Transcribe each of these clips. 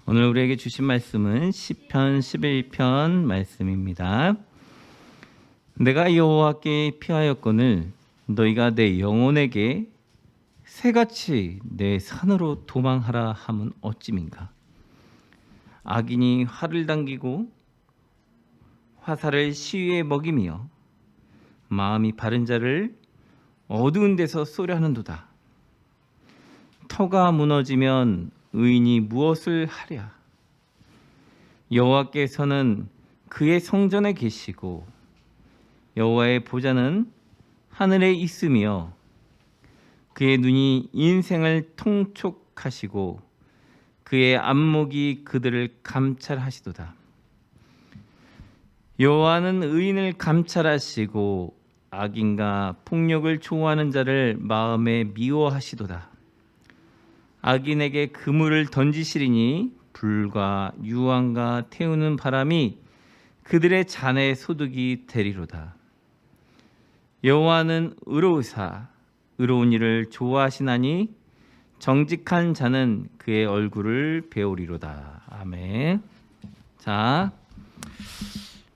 오늘 우리에게 주신 말씀은 시편 11편 말씀입니다. 내가 여호와께 피하였거늘 너희가 내 영혼에게 새같이 내 산으로 도망하라 함은 어찌민가. 악인이 활을 당기고 화살을 시위에 먹이며 마음이 바른 자를 어두운 데서 쏘려 하는도다. 터가 무너지면 의인이 무엇을 하랴. 여호와께서는 그의 성전에 계시고 여호와의 보좌는 하늘에 있으며 그의 눈이 인생을 통촉하시고 그의 안목이 그들을 감찰하시도다. 여호와는 의인을 감찰하시고 악인과 폭력을 좋아하는 자를 마음에 미워하시도다. 악인에게 그물을 던지시리니 불과 유황과 태우는 바람이 그들의 잔에 소득이 되리로다. 여호와는 의로우사 의로운 일을 좋아하시나니 정직한 자는 그의 얼굴을 배우리로다. 아멘. 자,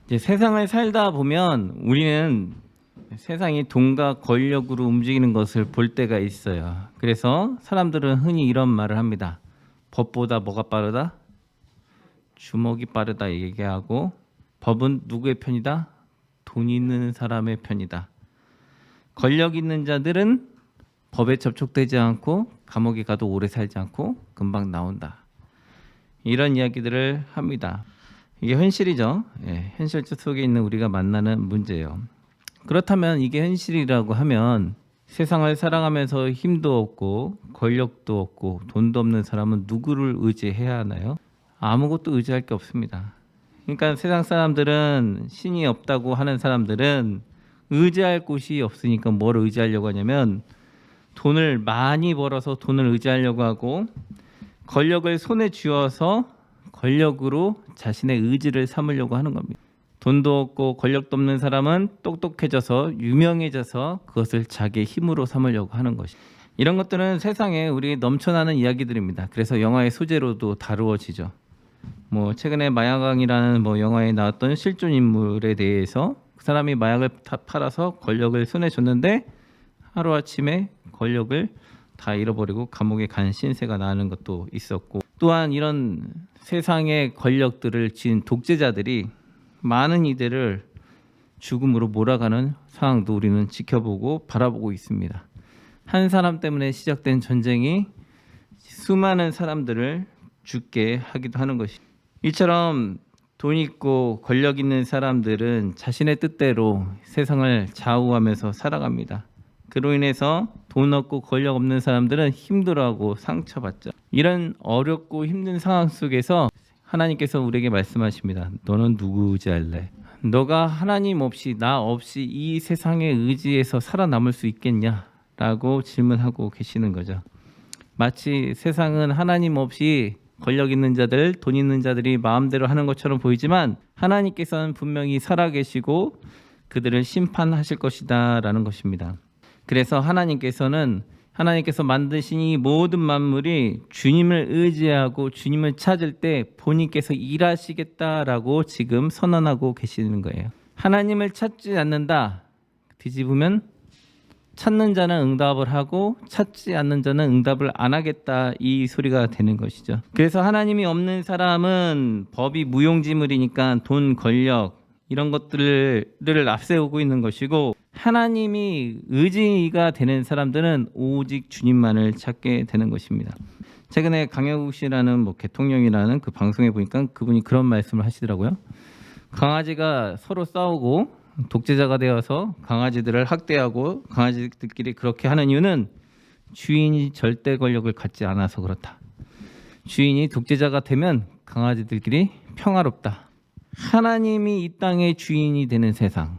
이제 세상을 살다 보면 우리는 세상이 돈과 권력으로 움직이는 것을 볼 때가 있어요. 그래서 사람들은 흔히 이런 말을 합니다. 법보다 뭐가 빠르다? 주먹이 빠르다 얘기하고, 법은 누구의 편이다? 돈 있는 사람의 편이다. 권력 있는 자들은 법에 접촉되지 않고 감옥에 가도 오래 살지 않고 금방 나온다. 이런 이야기들을 합니다. 이게 현실이죠. 현실 속에 있는 우리가 만나는 문제예요. 그렇다면 이게 현실이라고 하면 세상을 살아가면서 힘도 없고 권력도 없고 돈도 없는 사람은 누구를 의지해야 하나요? 아무것도 의지할 게 없습니다. 그러니까 세상 사람들은, 신이 없다고 하는 사람들은 의지할 곳이 없으니까 뭘 의지하려고 하냐면 돈을 많이 벌어서 돈을 의지하려고 하고, 권력을 손에 쥐어서 권력으로 자신의 의지를 삼으려고 하는 겁니다. 돈도 없고 권력도 없는 사람은 똑똑해져서 유명해져서 그것을 자기의 힘으로 삼으려고 하는 것이. 이런 것들은 세상에 우리 넘쳐나는 이야기들입니다. 그래서 영화의 소재로도 다루어지죠. 최근에 마약왕이라는 영화에 나왔던 실존 인물에 대해서 그 사람이 마약을 팔아서 권력을 손에 줬는데 하루아침에 권력을 다 잃어버리고 감옥에 간 신세가 나는 것도 있었고, 또한 이런 세상의 권력들을 쥔 독재자들이 많은 이들을 죽음으로 몰아가는 상황도 우리는 지켜보고 바라보고 있습니다. 한 사람 때문에 시작된 전쟁이 수많은 사람들을 죽게 하기도 하는 것이. 이처럼 돈 있고 권력 있는 사람들은 자신의 뜻대로 세상을 좌우하면서 살아갑니다. 그로 인해서 돈 없고 권력 없는 사람들은 힘들어하고 상처받죠. 이런 어렵고 힘든 상황 속에서 하나님께서 우리에게 말씀하십니다. 너는 누구 의지할래? 너가 하나님 없이, 나 없이 이 세상에 의지해서 살아남을 수 있겠냐? 라고 질문하고 계시는 거죠. 마치 세상은 하나님 없이 권력 있는 자들, 돈 있는 자들이 마음대로 하는 것처럼 보이지만 하나님께서는 분명히 살아계시고 그들을 심판하실 것이다 라는 것입니다. 그래서 하나님께서 만드신 이 모든 만물이 주님을 의지하고 주님을 찾을 때 본인께서 일하시겠다라고 지금 선언하고 계시는 거예요. 하나님을 찾지 않는다. 뒤집으면 찾는 자는 응답을 하고 찾지 않는 자는 응답을 안 하겠다, 이 소리가 되는 것이죠. 그래서 하나님이 없는 사람은 법이 무용지물이니까 돈, 권력 이런 것들을 앞세우고 있는 것이고, 하나님이 의지가 되는 사람들은 오직 주님만을 찾게 되는 것입니다. 최근에 강영욱 씨라는 대통령이라는 그 방송에 보니까 그분이 그런 말씀을 하시더라고요. 강아지가 서로 싸우고 독재자가 되어서 강아지들을 학대하고 강아지들끼리 그렇게 하는 이유는 주인이 절대 권력을 갖지 않아서 그렇다. 주인이 독재자가 되면 강아지들끼리 평화롭다. 하나님이 이 땅의 주인이 되는 세상,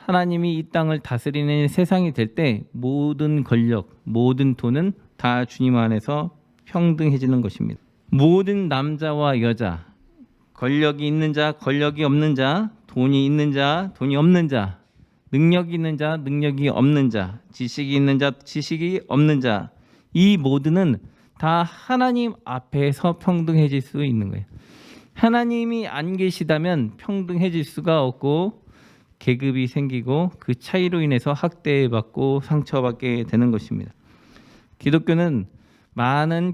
하나님이 이 땅을 다스리는 세상이 될 때 모든 권력, 모든 돈은 다 주님 안에서 평등해지는 것입니다. 모든 남자와 여자, 권력이 있는 자, 권력이 없는 자, 돈이 있는 자, 돈이 없는 자, 능력이 있는 자, 능력이 없는 자, 지식이 있는 자, 지식이 없는 자, 이 모두는 다 하나님 앞에서 평등해질 수 있는 거예요. 하나님이 안 계시다면 평등해질 수가 없고 계급이 생기고 그 차이로 인해서 학대받고 상처받게 되는 것입니다. 기독교는 많은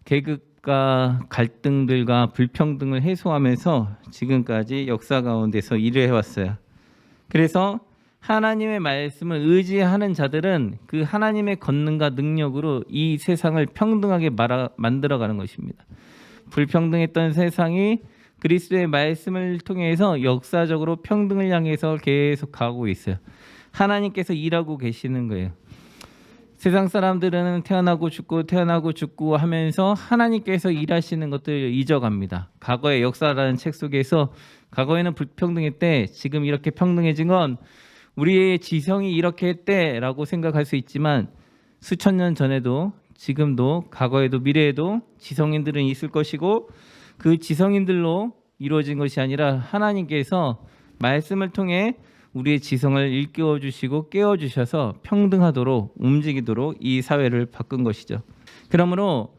계급과 갈등들과 불평등을 해소하면서 지금까지 역사 가운데서 일을 해왔어요. 그래서 하나님의 말씀을 의지하는 자들은 그 하나님의 권능과 능력으로 이 세상을 평등하게 만들어가는 것입니다. 불평등했던 세상이 그리스도의 말씀을 통해서 역사적으로 평등을 향해서 계속 가고 있어요. 하나님께서 일하고 계시는 거예요. 세상 사람들은 태어나고 죽고 하면서 하나님께서 일하시는 것들을 잊어갑니다. 과거의 역사라는 책 속에서 과거에는 불평등했대, 지금 이렇게 평등해진 건 우리의 지성이 이렇게 했대라고 생각할 수 있지만 수천 년 전에도 지금도 과거에도 미래에도 지성인들은 있을 것이고 그 지성인들로 이루어진 것이 아니라 하나님께서 말씀을 통해 우리의 지성을 일깨워 주시고 깨워 주셔서 평등하도록 움직이도록 이 사회를 바꾼 것이죠. 그러므로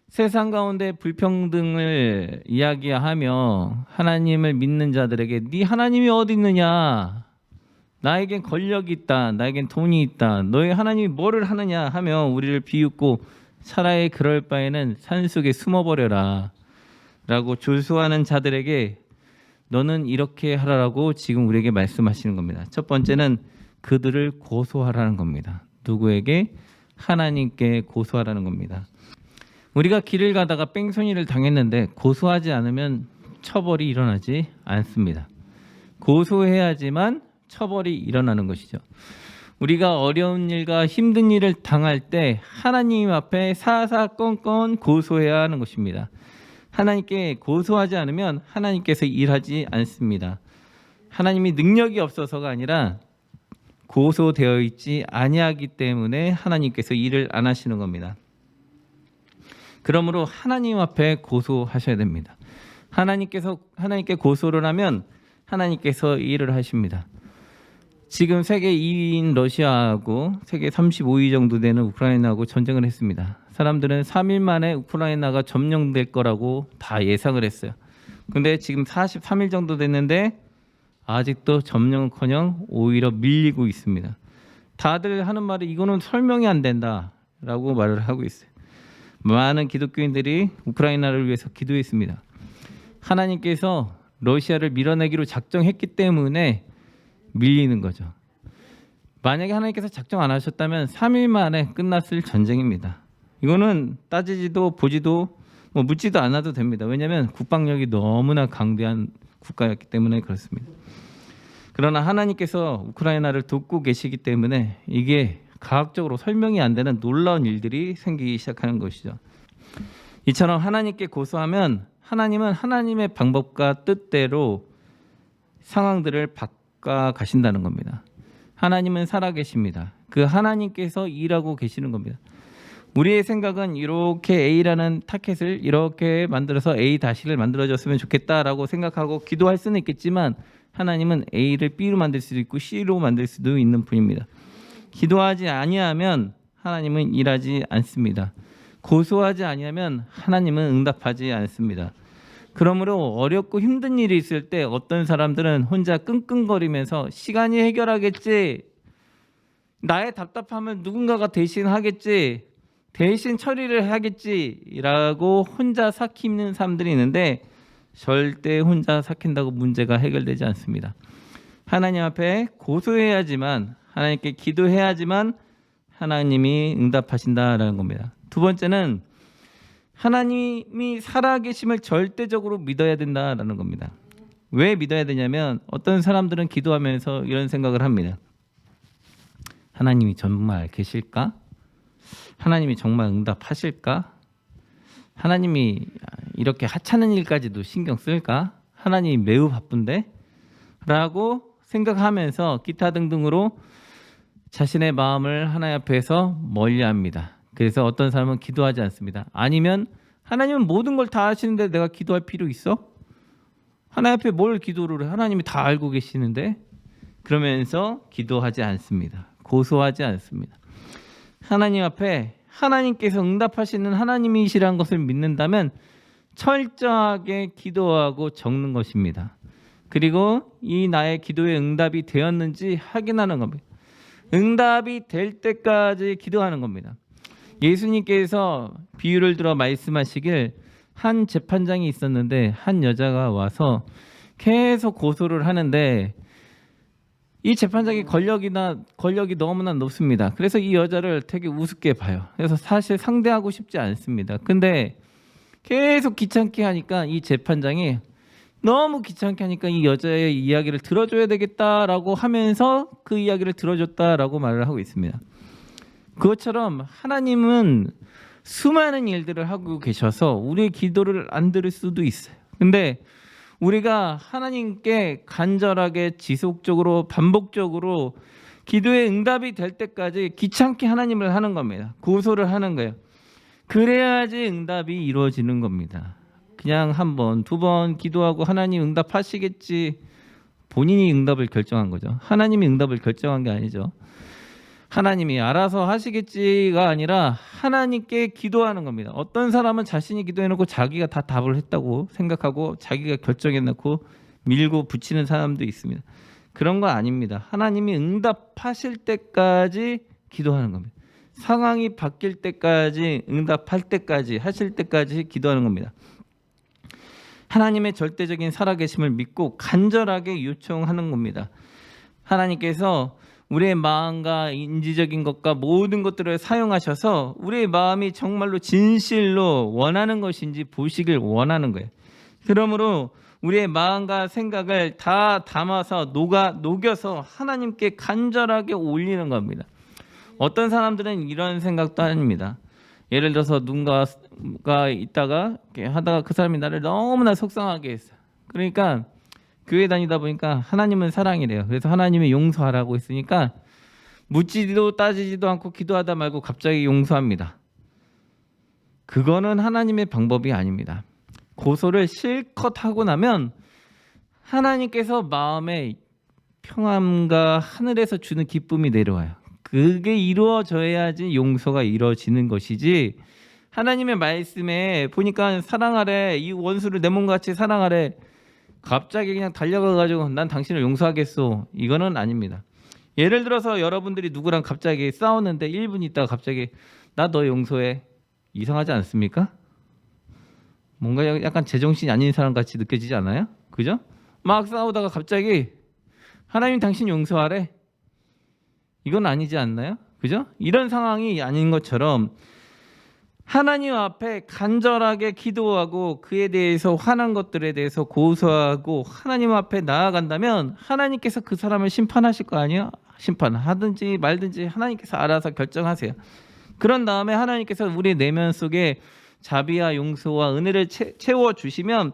세상 가운데 불평등을 이야기하며 하나님을 믿는 자들에게 네 하나님이 어디 있느냐, 나에겐 권력이 있다, 나에겐 돈이 있다, 너희 하나님이 뭐를 하느냐 하며 우리를 비웃고 차라리 그럴 바에는 산속에 숨어버려라 라고 조소하는 자들에게 너는 이렇게 하라라고 지금 우리에게 말씀하시는 겁니다. 첫 번째는 그들을 고소하라는 겁니다. 누구에게? 하나님께 고소하라는 겁니다. 우리가 길을 가다가 뺑소니를 당했는데 고소하지 않으면 처벌이 일어나지 않습니다. 고소해야지만 처벌이 일어나는 것이죠. 우리가 어려운 일과 힘든 일을 당할 때 하나님 앞에 사사건건 고소해야 하는 것입니다. 하나님께 고소하지 않으면 하나님께서 일하지 않습니다. 하나님이 능력이 없어서가 아니라 고소되어 있지 아니하기 때문에 하나님께서 일을 안 하시는 겁니다. 그러므로 하나님 앞에 고소하셔야 됩니다. 하나님께 고소를 하면 하나님께서 일을 하십니다. 지금 세계 2위인 러시아하고 세계 35위 정도 되는 우크라이나하고 전쟁을 했습니다. 사람들은 3일 만에 우크라이나가 점령될 거라고 다 예상을 했어요. 근데 지금 43일 정도 됐는데 아직도 점령은커녕 오히려 밀리고 있습니다. 다들 하는 말이 이거는 설명이 안 된다라고 말을 하고 있어요. 많은 기독교인들이 우크라이나를 위해서 기도했습니다. 하나님께서 러시아를 밀어내기로 작정했기 때문에 밀리는 거죠. 만약에 하나님께서 작정 안 하셨다면 3일 만에 끝났을 전쟁입니다. 이거는 따지지도 보지도 묻지도 않아도 됩니다. 왜냐하면 국방력이 너무나 강대한 국가였기 때문에 그렇습니다. 그러나 하나님께서 우크라이나를 돕고 계시기 때문에 이게 과학적으로 설명이 안 되는 놀라운 일들이 생기기 시작하는 것이죠. 이처럼 하나님께 고소하면 하나님은 하나님의 방법과 뜻대로 상황들을 바꿔 가신다는 겁니다. 하나님은 살아계십니다. 그 하나님께서 일하고 계시는 겁니다. 우리의 생각은 이렇게 A라는 타켓을 이렇게 만들어서 A-를 만들어줬으면 좋겠다라고 생각하고 기도할 수는 있겠지만 하나님은 A를 B로 만들 수도 있고 C로 만들 수도 있는 분입니다. 기도하지 아니하면 하나님은 일하지 않습니다. 고소하지 아니하면 하나님은 응답하지 않습니다. 그러므로 어렵고 힘든 일이 있을 때 어떤 사람들은 혼자 끙끙거리면서 시간이 해결하겠지, 나의 답답함을 누군가가 대신 하겠지, 대신 처리를 하겠지라고 혼자 삭히는 사람들이 있는데 절대 혼자 삭힌다고 문제가 해결되지 않습니다. 하나님 앞에 고소해야지만, 하나님께 기도해야지만 하나님이 응답하신다라는 겁니다. 두 번째는 하나님이 살아계심을 절대적으로 믿어야 된다라는 겁니다. 왜 믿어야 되냐면 어떤 사람들은 기도하면서 이런 생각을 합니다. 하나님이 정말 계실까? 하나님이 정말 응답하실까? 하나님이 이렇게 하찮은 일까지도 신경 쓸까? 하나님이 매우 바쁜데? 라고 생각하면서 기타 등등으로 자신의 마음을 하나님 앞에서 멀리합니다. 그래서 어떤 사람은 기도하지 않습니다. 아니면 하나님은 모든 걸 다 아시는데 내가 기도할 필요 있어? 하나님 앞에 뭘 기도를 해? 하나님이 다 알고 계시는데? 그러면서 기도하지 않습니다. 고소하지 않습니다. 하나님 앞에 하나님께서 응답하시는 하나님이시라는 것을 믿는다면 철저하게 기도하고 적는 것입니다. 그리고 이 나의 기도에 응답이 되었는지 확인하는 겁니다. 응답이 될 때까지 기도하는 겁니다. 예수님께서 비유를 들어 말씀하시길, 한 재판장이 있었는데 한 여자가 와서 계속 고소를 하는데 이 재판장이 권력이 너무나 높습니다. 그래서 이 여자를 되게 우습게 봐요. 그래서 사실 상대하고 싶지 않습니다. 근데 계속 귀찮게 하니까 이 재판장이 너무 귀찮게 하니까 이 여자의 이야기를 들어줘야 되겠다라고 하면서 그 이야기를 들어줬다라고 말을 하고 있습니다. 그것처럼 하나님은 수많은 일들을 하고 계셔서 우리의 기도를 안 들을 수도 있어요. 근데 우리가 하나님께 간절하게 지속적으로 반복적으로 기도의 응답이 될 때까지 귀찮게 하나님을 하는 겁니다. 고소를 하는 거예요. 그래야지 응답이 이루어지는 겁니다. 그냥 한 번, 두 번 기도하고 하나님 응답하시겠지, 본인이 응답을 결정한 거죠. 하나님이 응답을 결정한 게 아니죠. 하나님이 알아서 하시겠지가 아니라 하나님께 기도하는 겁니다. 어떤 사람은 자신이 기도해놓고 자기가 다 답을 했다고 생각하고 자기가 결정해놓고 밀고 붙이는 사람도 있습니다. 그런 거 아닙니다. 하나님이 응답하실 때까지 기도하는 겁니다. 상황이 바뀔 때까지, 응답할 때까지, 하실 때까지 기도하는 겁니다. 하나님의 절대적인 살아계심을 믿고 간절하게 요청하는 겁니다. 하나님께서 우리의 마음과 인지적인 것과 모든 것들을 사용하셔서 우리의 마음이 정말로 진실로 원하는 것인지 보시길 원하는 거예요. 그러므로 우리의 마음과 생각을 다 담아서 녹여서 하나님께 간절하게 올리는 겁니다. 어떤 사람들은 이런 생각도 합니다. 예를 들어서 누군가가 있다가 이렇게 하다가 그 사람이 나를 너무나 속상하게 했어요. 그러니까 교회 다니다 보니까 하나님은 사랑이래요. 그래서 하나님이 용서하라고 했으니까 묻지도 따지지도 않고 기도하다 말고 갑자기 용서합니다. 그거는 하나님의 방법이 아닙니다. 고소를 실컷 하고 나면 하나님께서 마음에 평안과 하늘에서 주는 기쁨이 내려와요. 그게 이루어져야지 용서가 이루어지는 것이지, 하나님의 말씀에 보니까 사랑하래, 이 원수를 내 몸같이 사랑하래, 갑자기 그냥 달려가가지고 난 당신을 용서하겠소, 이거는 아닙니다. 예를 들어서 여러분들이 누구랑 갑자기 싸웠는데 1분 있다가 갑자기 나 너 용서해, 이상하지 않습니까? 뭔가 약간 제정신이 아닌 사람 같이 느껴지지 않아요? 그죠? 막 싸우다가 갑자기 하나님 당신 용서하래, 이건 아니지 않나요? 그죠? 이런 상황이 아닌 것처럼 하나님 앞에 간절하게 기도하고 그에 대해서 화난 것들에 대해서 고소하고 하나님 앞에 나아간다면 하나님께서 그 사람을 심판하실 거 아니에요? 심판하든지 말든지 하나님께서 알아서 결정하세요. 그런 다음에 하나님께서 우리 내면 속에 자비와 용서와 은혜를 채워주시면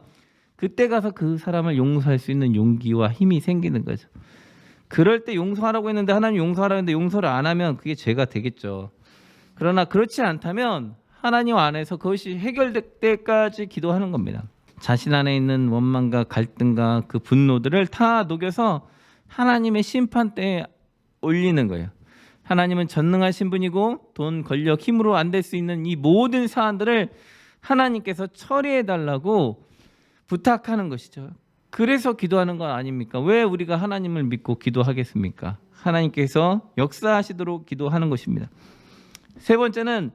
그때 가서 그 사람을 용서할 수 있는 용기와 힘이 생기는 거죠. 그럴 때 용서하라고 했는데 하나님 용서하라고 했는데 용서를 안 하면 그게 죄가 되겠죠. 그러나 그렇지 않다면 하나님 안에서 그것이 해결될 때까지 기도하는 겁니다. 자신 안에 있는 원망과 갈등과 그 분노들을 다 녹여서 하나님의 심판대에 올리는 거예요. 하나님은 전능하신 분이고 돈, 권력, 힘으로 안 될 수 있는 이 모든 사안들을 하나님께서 처리해 달라고 부탁하는 것이죠. 그래서 기도하는 거 아닙니까? 왜 우리가 하나님을 믿고 기도하겠습니까? 하나님께서 역사하시도록 기도하는 것입니다. 세 번째는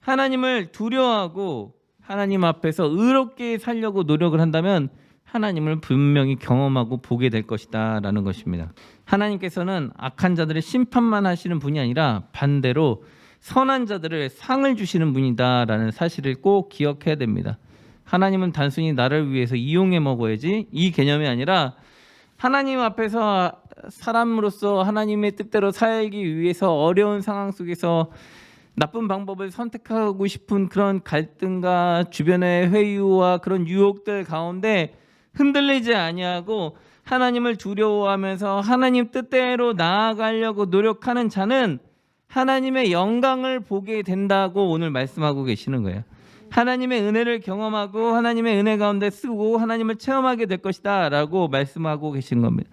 하나님을 두려워하고 하나님 앞에서 의롭게 살려고 노력을 한다면 하나님을 분명히 경험하고 보게 될 것이다 라는 것입니다. 하나님께서는 악한 자들의 심판만 하시는 분이 아니라 반대로 선한 자들을 상을 주시는 분이다 라는 사실을 꼭 기억해야 됩니다. 하나님은 단순히 나를 위해서 이용해 먹어야지, 이 개념이 아니라 하나님 앞에서 사람으로서 하나님의 뜻대로 살기 위해서 어려운 상황 속에서 나쁜 방법을 선택하고 싶은 그런 갈등과 주변의 회유와 그런 유혹들 가운데 흔들리지 아니하고 하나님을 두려워하면서 하나님 뜻대로 나아가려고 노력하는 자는 하나님의 영광을 보게 된다고 오늘 말씀하고 계시는 거예요. 하나님의 은혜를 경험하고 하나님의 은혜 가운데 쓰고 하나님을 체험하게 될 것이다 라고 말씀하고 계시는 겁니다.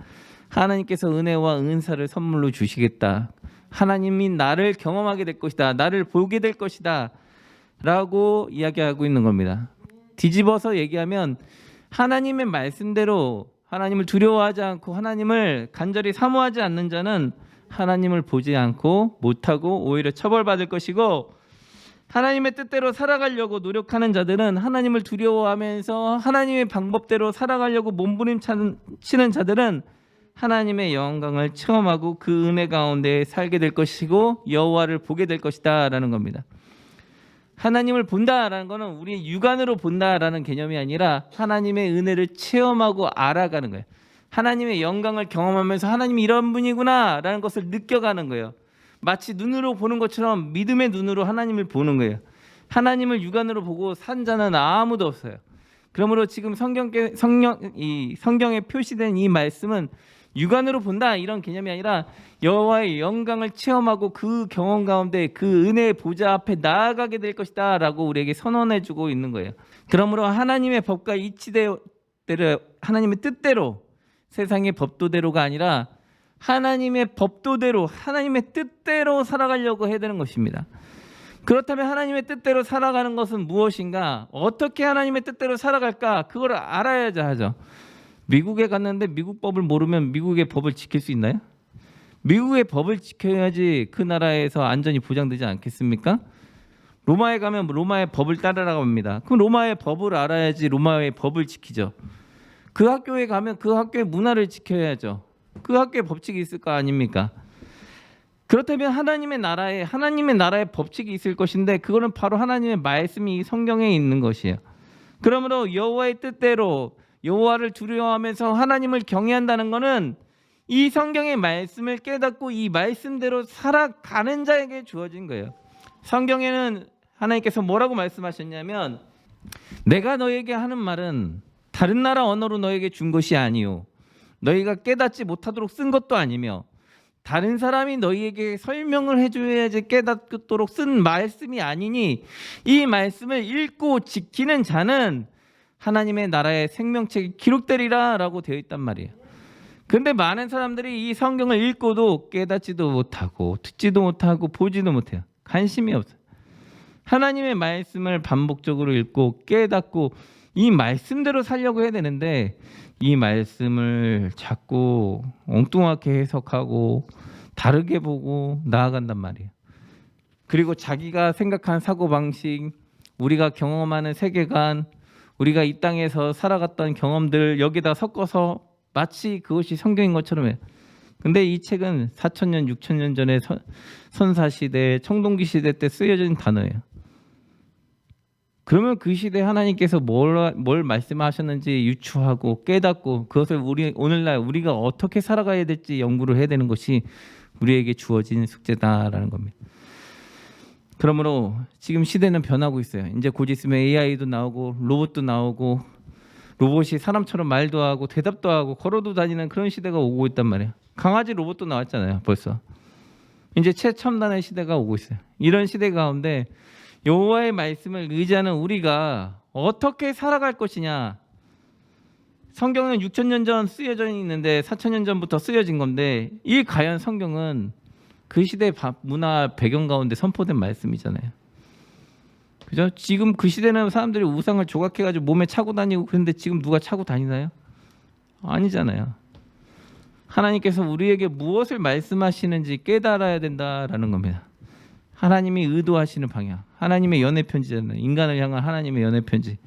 하나님께서 은혜와 은사를 선물로 주시겠다. 하나님이 나를 경험하게 될 것이다. 나를 보게 될 것이다. 라고 이야기하고 있는 겁니다. 뒤집어서 얘기하면 하나님의 말씀대로 하나님을 두려워하지 않고 하나님을 간절히 사모하지 않는 자는 하나님을 보지 않고 못하고 오히려 처벌받을 것이고, 하나님의 뜻대로 살아가려고 노력하는 자들은 하나님을 두려워하면서 하나님의 방법대로 살아가려고 몸부림치는 자들은 하나님의 영광을 체험하고 그 은혜 가운데 살게 될 것이고 여호와를 보게 될 것이다 라는 겁니다. 하나님을 본다라는 것은 우리의 육안으로 본다라는 개념이 아니라 하나님의 은혜를 체험하고 알아가는 거예요. 하나님의 영광을 경험하면서 하나님이 이런 분이구나 라는 것을 느껴가는 거예요. 마치 눈으로 보는 것처럼 믿음의 눈으로 하나님을 보는 거예요. 하나님을 육안으로 보고 산 자는 아무도 없어요. 그러므로 지금 성경에 표시된 이 말씀은 육안으로 본다 이런 개념이 아니라 여호와의 영광을 체험하고 그 경험 가운데 그 은혜의 보좌 앞에 나아가게 될 것이다 라고 우리에게 선언해 주고 있는 거예요. 그러므로 하나님의 법과 이치대로, 하나님의 뜻대로, 세상의 법도대로가 아니라 하나님의 법도대로, 하나님의 뜻대로 살아가려고 해야 되는 것입니다. 그렇다면 하나님의 뜻대로 살아가는 것은 무엇인가? 어떻게 하나님의 뜻대로 살아갈까? 그걸 알아야지 하죠. 미국에 갔는데 미국 법을 모르면 미국의 법을 지킬 수 있나요? 미국의 법을 지켜야지 그 나라에서 안전이 보장되지 않겠습니까? 로마에 가면 로마의 법을 따르라고 합니다. 그럼 로마의 법을 알아야지 로마의 법을 지키죠. 그 학교에 가면 그 학교의 문화를 지켜야죠. 그 학교에 법칙이 있을 거 아닙니까? 그렇다면 하나님의 나라에 법칙이 있을 것인데 그거는 바로 하나님의 말씀이 성경에 있는 것이에요. 그러므로 여호와의 뜻대로 여호와를 두려워하면서 하나님을 경외한다는 것은 이 성경의 말씀을 깨닫고 이 말씀대로 살아가는 자에게 주어진 거예요. 성경에는 하나님께서 뭐라고 말씀하셨냐면 내가 너에게 하는 말은 다른 나라 언어로 너에게 준 것이 아니요 너희가 깨닫지 못하도록 쓴 것도 아니며 다른 사람이 너희에게 설명을 해줘야지 깨닫도록 쓴 말씀이 아니니 이 말씀을 읽고 지키는 자는 하나님의 나라의 생명책에 기록되리라 라고 되어 있단 말이에요. 그런데 많은 사람들이 이 성경을 읽고도 깨닫지도 못하고 듣지도 못하고 보지도 못해요. 관심이 없어요. 하나님의 말씀을 반복적으로 읽고 깨닫고 이 말씀대로 살려고 해야 되는데 이 말씀을 자꾸 엉뚱하게 해석하고 다르게 보고 나아간단 말이에요. 그리고 자기가 생각한 사고방식, 우리가 경험하는 세계관, 우리가 이 땅에서 살아갔던 경험들 여기다 섞어서 마치 그것이 성경인 것처럼 해요. 근데 이 책은 4,000년, 6,000년 전에 선사시대, 청동기 시대 때 쓰여진 단어예요. 그러면 그 시대에 하나님께서 뭘 말씀하셨는지 유추하고 깨닫고 그것을 오늘날 우리가 어떻게 살아가야 될지 연구를 해야 되는 것이 우리에게 주어진 숙제다라는 겁니다. 그러므로 지금 시대는 변하고 있어요. 이제 곧 있으면 AI도 나오고 로봇도 나오고 로봇이 사람처럼 말도 하고 대답도 하고 걸어도 다니는 그런 시대가 오고 있단 말이에요. 강아지 로봇도 나왔잖아요. 벌써. 이제 최첨단의 시대가 오고 있어요. 이런 시대 가운데 여호와의 말씀을 의지하는 우리가 어떻게 살아갈 것이냐. 성경은 6,000년 전 쓰여져 있는데 4,000년 전부터 쓰여진 건데 이 과연 성경은 그 시대 문화 배경 가운데 선포된 말씀이잖아요. 그죠? 지금 그 시대는 사람들이 우상을 조각해가지고 몸에 차고 다니고 그런데 지금 누가 차고 다니나요? 아니잖아요. 하나님께서 우리에게 무엇을 말씀하시는지 깨달아야 된다라는 겁니다. 하나님이 의도하시는 방향, 하나님의 연애 편지잖아요. 인간을 향한 하나님의 연애 편지.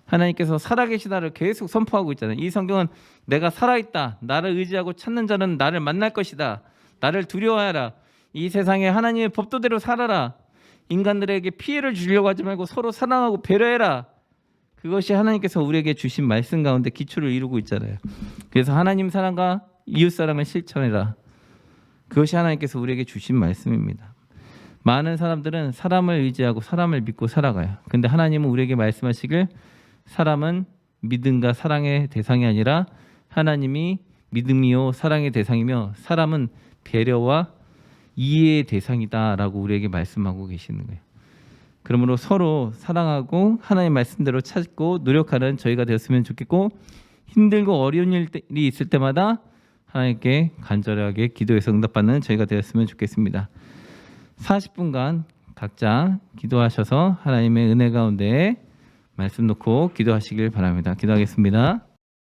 하나님께서 살아계시다를 계속 선포하고 있잖아요. 이 성경은 내가 살아있다. 나를 의지하고 찾는 자는 나를 만날 것이다. 나를 두려워하라. 이 세상에 하나님의 법도대로 살아라. 인간들에게 피해를 주려고 하지 말고 서로 사랑하고 배려해라. 그것이 하나님께서 우리에게 주신 말씀 가운데 기초를 이루고 있잖아요. 그래서 하나님 사랑과 이웃 사랑을 실천해라. 그것이 하나님께서 우리에게 주신 말씀입니다. 많은 사람들은 사람을 의지하고 사람을 믿고 살아가요. 근데 하나님은 우리에게 말씀하시길 사람은 믿음과 사랑의 대상이 아니라 하나님이 믿음이요 사랑의 대상이며 사람은 배려와 이해의 대상이다라고 우리에게 말씀하고 계시는 거예요. 그러므로 서로 사랑하고 하나님의 말씀대로 찾고 노력하는 저희가 되었으면 좋겠고 힘들고 어려운 일이 있을 때마다 하나님께 간절하게 기도해서 응답받는 저희가 되었으면 좋겠습니다. 40분간 각자 기도하셔서 하나님의 은혜 가운데 말씀 놓고 기도하시길 바랍니다. 기도하겠습니다.